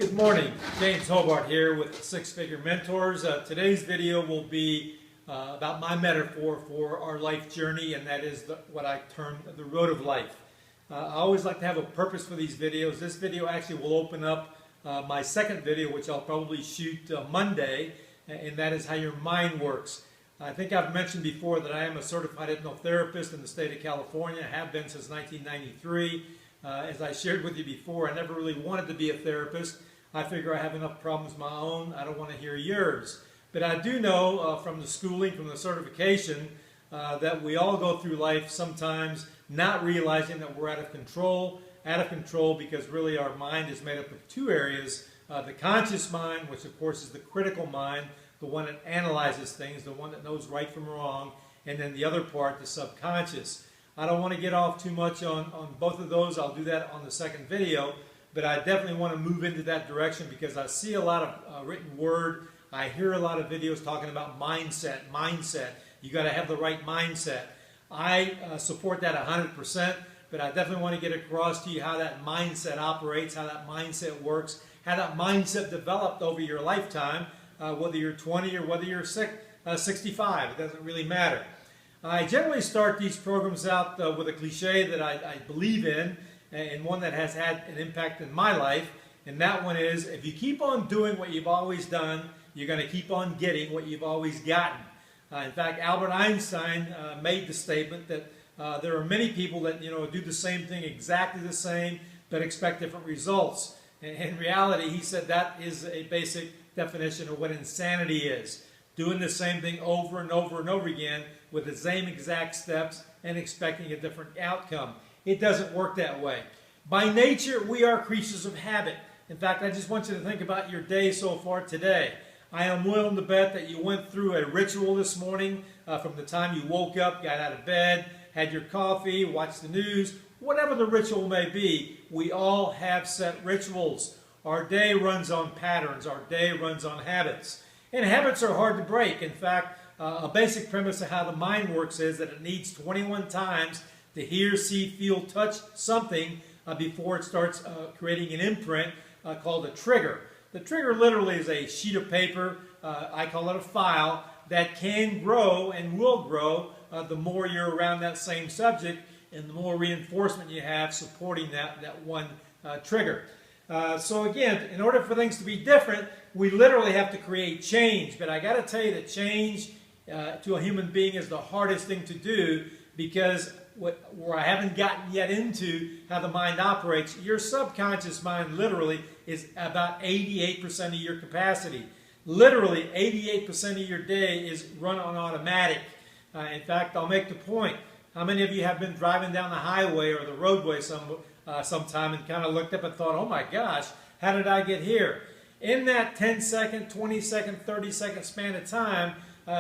Good morning. James Hobart here with Six Figure Mentors. Today's video will be about my metaphor for our life journey, and that is what I term the road of life. I always like to have a purpose for these videos. This video actually will open up my second video, which I'll probably shoot Monday, and that is how your mind works. I think I've mentioned before that I am a certified hypnotherapist in the state of California. I have been since 1993. As I shared with you before, I never really wanted to be a therapist. I figure I have enough problems of my own. I don't want to hear yours. But I do know from the schooling, from the certification, that we all go through life sometimes not realizing that we're out of control because really our mind is made up of two areas. The conscious mind, which of course is the critical mind, the one that analyzes things, the one that knows right from wrong, and then the other part, the subconscious. I don't want to get off too much on both of those. I'll do that on the second video, but I definitely want to move into that direction because I see a lot of written word. I hear a lot of videos talking about mindset. You got to have the right mindset. I support that 100%, but I definitely want to get across to you how that mindset operates, how that mindset works, how that mindset developed over your lifetime, whether you're 20 or whether you're 65. It doesn't really matter. I generally start these programs out with a cliche that I believe in, and one that has had an impact in my life, and that one is, if you keep on doing what you've always done, you're going to keep on getting what you've always gotten. In fact, Albert Einstein made the statement that there are many people that do the same thing exactly the same, but expect different results. In reality, he said that is a basic definition of what insanity is. Doing the same thing over and over and over again with the same exact steps and expecting a different outcome. It doesn't work that way. By nature, we are creatures of habit. In fact, I just want you to think about your day so far today. I am willing to bet that you went through a ritual this morning from the time you woke up, got out of bed, had your coffee, watched the news, whatever the ritual may be. We all have set rituals. Our day runs on patterns. Our day runs on habits. And habits are hard to break. In fact, a basic premise of how the mind works is that it needs 21 times to hear, see, feel, touch something before it starts creating an imprint called a trigger. The trigger literally is a sheet of paper, I call it a file, that can grow and will grow the more you're around that same subject and the more reinforcement you have supporting that one trigger. So again, in order for things to be different, we literally have to create change. But I got to tell you that change to a human being is the hardest thing to do because where I haven't gotten yet into how the mind operates, your subconscious mind literally is about 88% of your capacity. Literally 88% of your day is run on automatic. In fact, I'll make the point. How many of you have been driving down the highway or the roadway sometime and kind of looked up and thought, oh my gosh, how did I get here? In that 10-second, 20-second, 30-second span of time,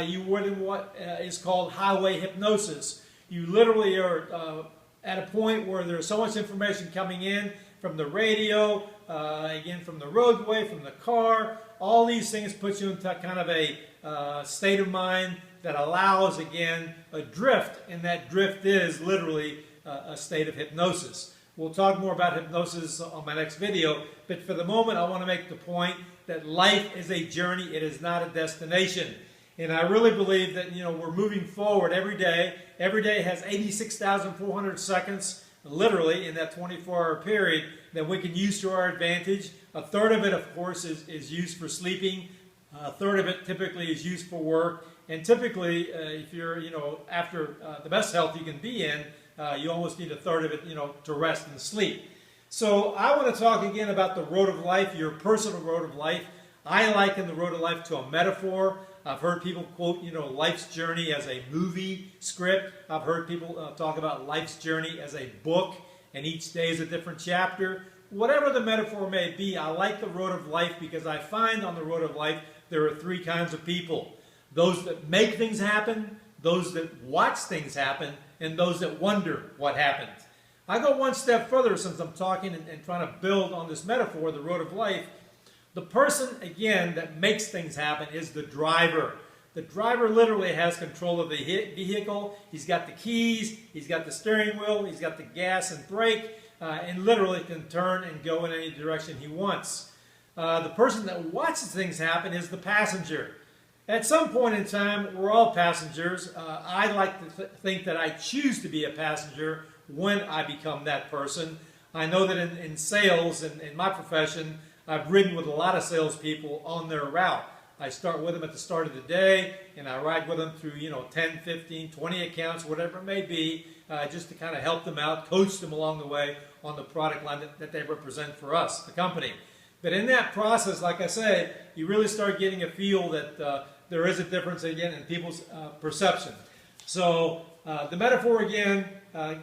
you were in what is called highway hypnosis. You literally are at a point where there's so much information coming in from the radio, again from the roadway, from the car. All these things put you into kind of a state of mind that allows, again, a drift, and that drift is literally a state of hypnosis. We'll talk more about hypnosis on my next video, but for the moment I want to make the point that life is a journey, it is not a destination. And I really believe that we're moving forward every day. Every day has 86,400 seconds, literally, in that 24-hour period that we can use to our advantage. A third of it, of course, is used for sleeping. A third of it typically is used for work. And typically, if you're, after the best health you can be in, you almost need a third of it, to rest and sleep. So I want to talk again about the road of life, your personal road of life. I liken the road of life to a metaphor. I've heard people quote, life's journey as a movie script. I've heard people talk about life's journey as a book, and each day is a different chapter. Whatever the metaphor may be, I like the road of life because I find on the road of life there are three kinds of people. Those that make things happen, those that watch things happen, and those that wonder what happened. I go one step further since I'm talking and trying to build on this metaphor, the road of life. The person, again, that makes things happen is the driver. The driver literally has control of the vehicle. He's got the keys, he's got the steering wheel, he's got the gas and brake, and literally can turn and go in any direction he wants. The person that watches things happen is the passenger. At some point in time, we're all passengers. I like to think that I choose to be a passenger when I become that person. I know that in sales and in my profession, I've ridden with a lot of salespeople on their route. I start with them at the start of the day, and I ride with them through 10, 15, 20 accounts, whatever it may be, just to kind of help them out, coach them along the way on the product line that they represent for us, the company. But in that process, like I say, you really start getting a feel that there is a difference again in people's perception. So the metaphor again,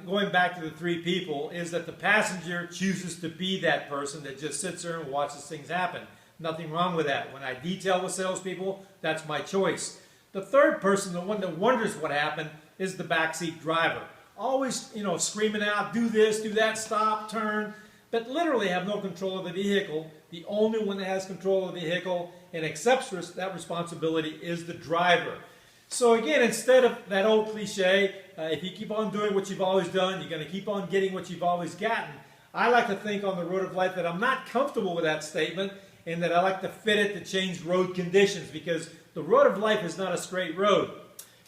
going back to the three people, is that the passenger chooses to be that person that just sits there and watches things happen. Nothing wrong with that. When I detail with salespeople, that's my choice. The third person, the one that wonders what happened, is the backseat driver. Always, screaming out, do this, do that, stop, turn, but literally have no control of the vehicle. The only one that has control of the vehicle and accepts that responsibility is the driver. So again, instead of that old cliche, if you keep on doing what you've always done, you're going to keep on getting what you've always gotten. I like to think on the road of life that I'm not comfortable with that statement, and that I like to fit it to change road conditions, because the road of life is not a straight road.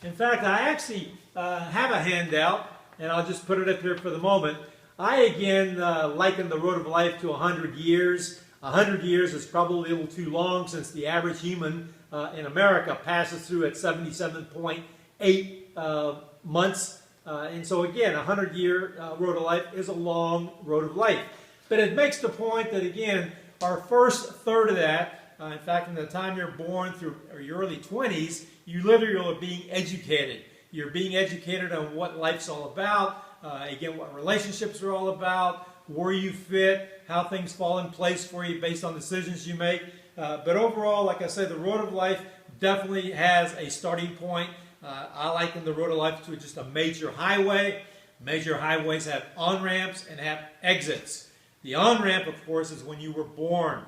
In fact, I actually have a handout, and I'll just put it up here for the moment. I again liken the road of life to 100 years. 100 years is probably a little too long, since the average human in America passes through at 77.8 months. And so again, a 100-year road of life is a long road of life. But it makes the point that again, our first third of that, in fact, from the time you're born through your early 20s, you literally are being educated. You're being educated on what life's all about, again, what relationships are all about, where you fit, how things fall in place for you based on decisions you make. But overall, like I said, the road of life definitely has a starting point. I liken the road of life to just a major highway. Major highways have on-ramps and have exits. The on-ramp, of course, is when you were born.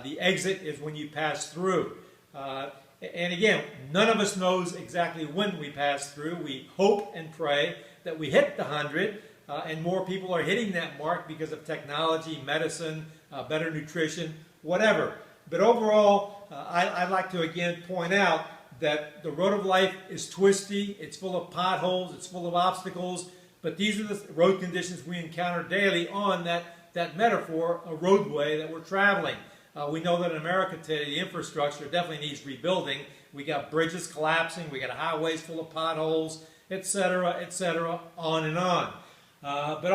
The exit is when you pass through. And again, none of us knows exactly when we pass through. We hope and pray that we hit the 100, and more people are hitting that mark because of technology, medicine, better nutrition, whatever. But overall, I'd like to again point out that the road of life is twisty, it's full of potholes, it's full of obstacles, but these are the road conditions we encounter daily on that metaphor, a roadway that we're traveling. We know that in America today, the infrastructure definitely needs rebuilding. We got bridges collapsing, we got highways full of potholes, etc., on and on. But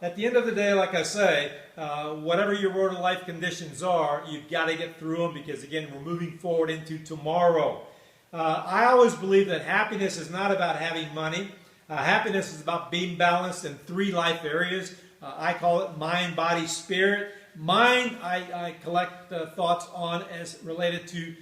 at the end of the day, like I say, whatever your road of life conditions are, you've got to get through them, because again, we're moving forward into tomorrow. I always believe that happiness is not about having money. Happiness is about being balanced in three life areas. I call it mind, body, spirit. Mind, I collect thoughts on as related to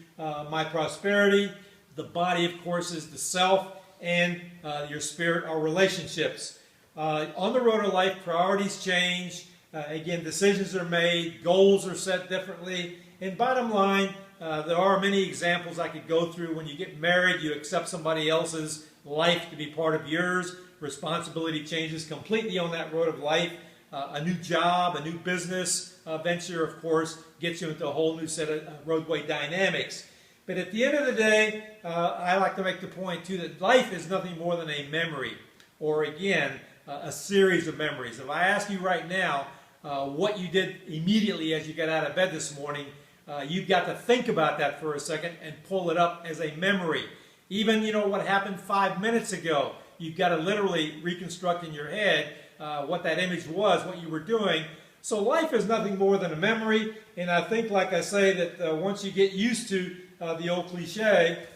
my prosperity. The body, of course, is the self, and your spirit are relationships. On the road of life, priorities change. Again, decisions are made, goals are set differently. And bottom line, there are many examples I could go through. When you get married, you accept somebody else's life to be part of yours. Responsibility changes completely on that road of life. A new job, a new business venture, of course, gets you into a whole new set of roadway dynamics. But at the end of the day, I like to make the point, too, that life is nothing more than a memory, or again, a series of memories. If I ask you right now what you did immediately as you got out of bed this morning, you've got to think about that for a second and pull it up as a memory. Even, what happened 5 minutes ago, you've got to literally reconstruct in your head what that image was, what you were doing. So life is nothing more than a memory, and I think, like I say, that once you get used to the old cliche,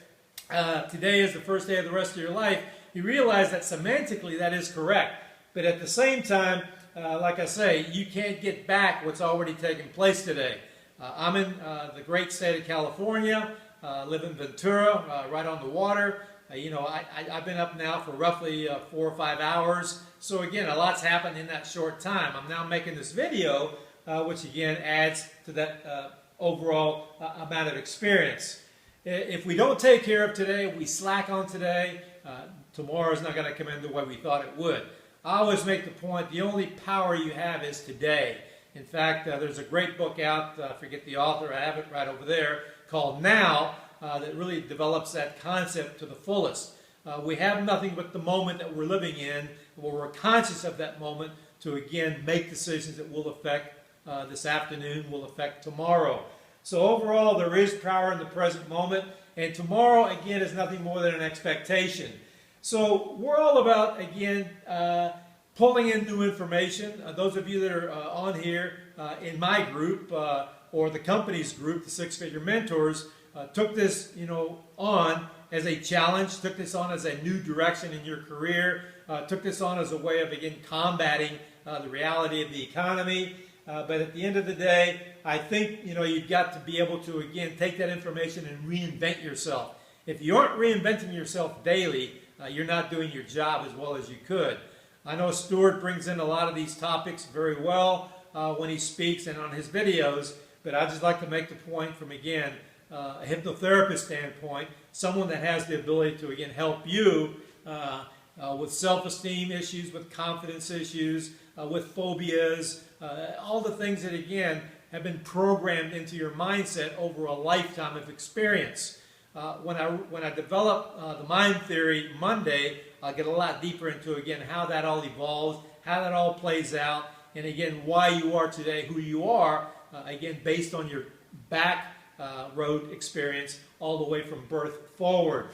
today is the first day of the rest of your life, you realize that semantically that is correct. But at the same time, like I say, you can't get back what's already taken place today. I'm in the great state of California, live in Ventura, right on the water. I've been up now for roughly 4 or 5 hours. So again, a lot's happened in that short time. I'm now making this video, which again adds to that overall amount of experience. If we don't take care of today, we slack on today, tomorrow's not going to come in the way we thought it would. I always make the point, the only power you have is today. In fact, there's a great book out, I forget the author, I have it right over there, called Now, that really develops that concept to the fullest. We have nothing but the moment that we're living in, where we're conscious of that moment to, again, make decisions that will affect this afternoon, will affect tomorrow. So overall, there is power in the present moment, and tomorrow, again, is nothing more than an expectation. So we're all about, again, pulling in new information. Those of you that are on here in my group or the company's group, the Six Figure Mentors, took this, on as a challenge, took this on as a new direction in your career, took this on as a way of, again, combating the reality of the economy. But at the end of the day, I think, you've got to be able to, again, take that information and reinvent yourself. If you aren't reinventing yourself daily, you're not doing your job as well as you could. I know Stuart brings in a lot of these topics very well when he speaks and on his videos, but I'd just like to make the point from, again, a hypnotherapist standpoint, someone that has the ability to, again, help you with self-esteem issues, with confidence issues, with phobias, all the things that, again, have been programmed into your mindset over a lifetime of experience. When I develop the Mind Theory Monday, I'll get a lot deeper into, again, how that all evolves, how that all plays out, and, again, why you are today who you are, again, based on your back road experience all the way from birth forward.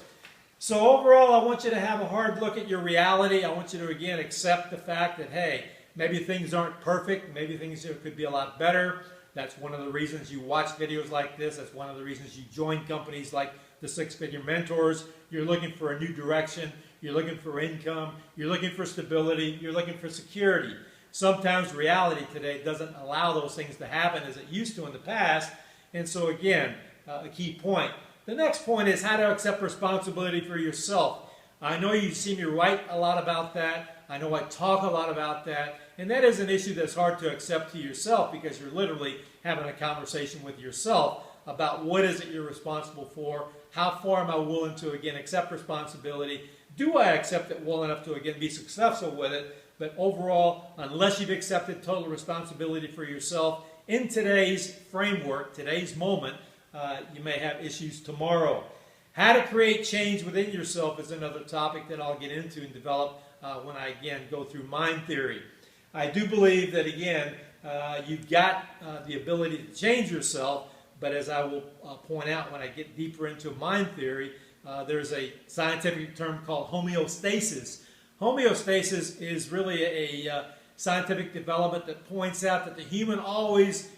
So overall, I want you to have a hard look at your reality. I want you to, again, accept the fact that, hey, maybe things aren't perfect. Maybe things could be a lot better. That's one of the reasons you watch videos like this. That's one of the reasons you join companies like the Six Figure Mentors. You're looking for a new direction. You're looking for income. You're looking for stability. You're looking for security. Sometimes reality today doesn't allow those things to happen as it used to in the past. And so, again, a key point. The next point is how to accept responsibility for yourself. I know you see me write a lot about that. I know I talk a lot about that. And that is an issue that's hard to accept to yourself because you're literally having a conversation with yourself about what is it you're responsible for, how far am I willing to, again, accept responsibility, do I accept it well enough to, again, be successful with it, but overall, unless you've accepted total responsibility for yourself, in today's framework, today's moment, you may have issues tomorrow. How to create change within yourself is another topic that I'll get into and develop when I, again, go through Mind Theory. I do believe that, again, you've got the ability to change yourself, but as I will point out when I get deeper into Mind Theory, there's a scientific term called homeostasis. Homeostasis is really a scientific development that points out that the human always,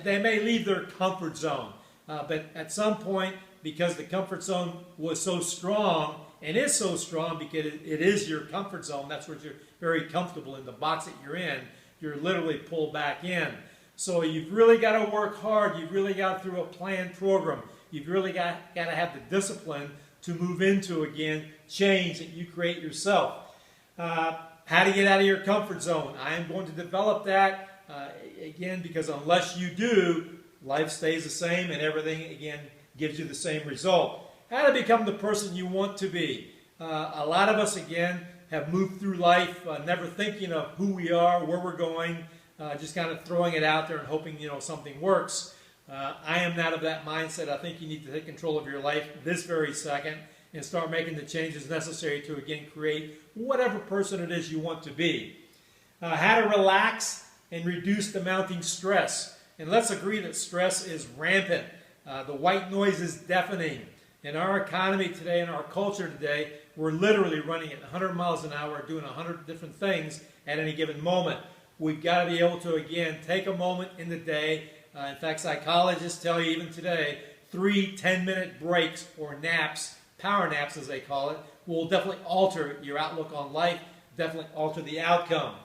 they may leave their comfort zone, but at some point, because the comfort zone was so strong, and is so strong because it is your comfort zone, that's where you're very comfortable in the box that you're in, you're literally pulled back in. So you've really got to work hard, you've really got through a planned program, you've really got to have the discipline to move into, again, change that you create yourself. How to get out of your comfort zone. I am going to develop that, again, because unless you do, life stays the same and everything, again, gives you the same result. How to become the person you want to be. A lot of us, again, have moved through life never thinking of who we are, where we're going, just kind of throwing it out there and hoping, something works. I am not of that mindset. I think you need to take control of your life this very second and start making the changes necessary to, again, create whatever person it is you want to be. How to relax and reduce the mounting stress. And let's agree that stress is rampant. The white noise is deafening. In our economy today, in our culture today, we're literally running at 100 miles an hour, doing 100 different things at any given moment. We've got to be able to, again, take a moment in the day. In fact, psychologists tell you even today, 3 10-minute breaks or naps, power naps as they call it, will definitely alter your outlook on life, definitely alter the outcome.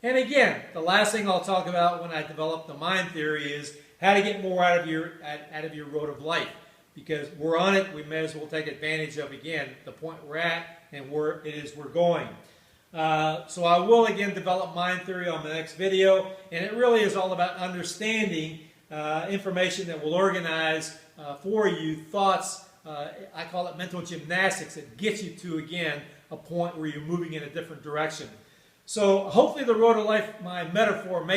And again, the last thing I'll talk about when I develop the Mind Theory is how to get more out of your road of life. Because we're on it, we may as well take advantage of, again, the point we're at and where it is we're going. So I will, again, develop Mind Theory on the next video, and it really is all about understanding information that will organize for you thoughts. I call it mental gymnastics that gets you to, again, a point where you're moving in a different direction. So hopefully the road of life, my metaphor, makes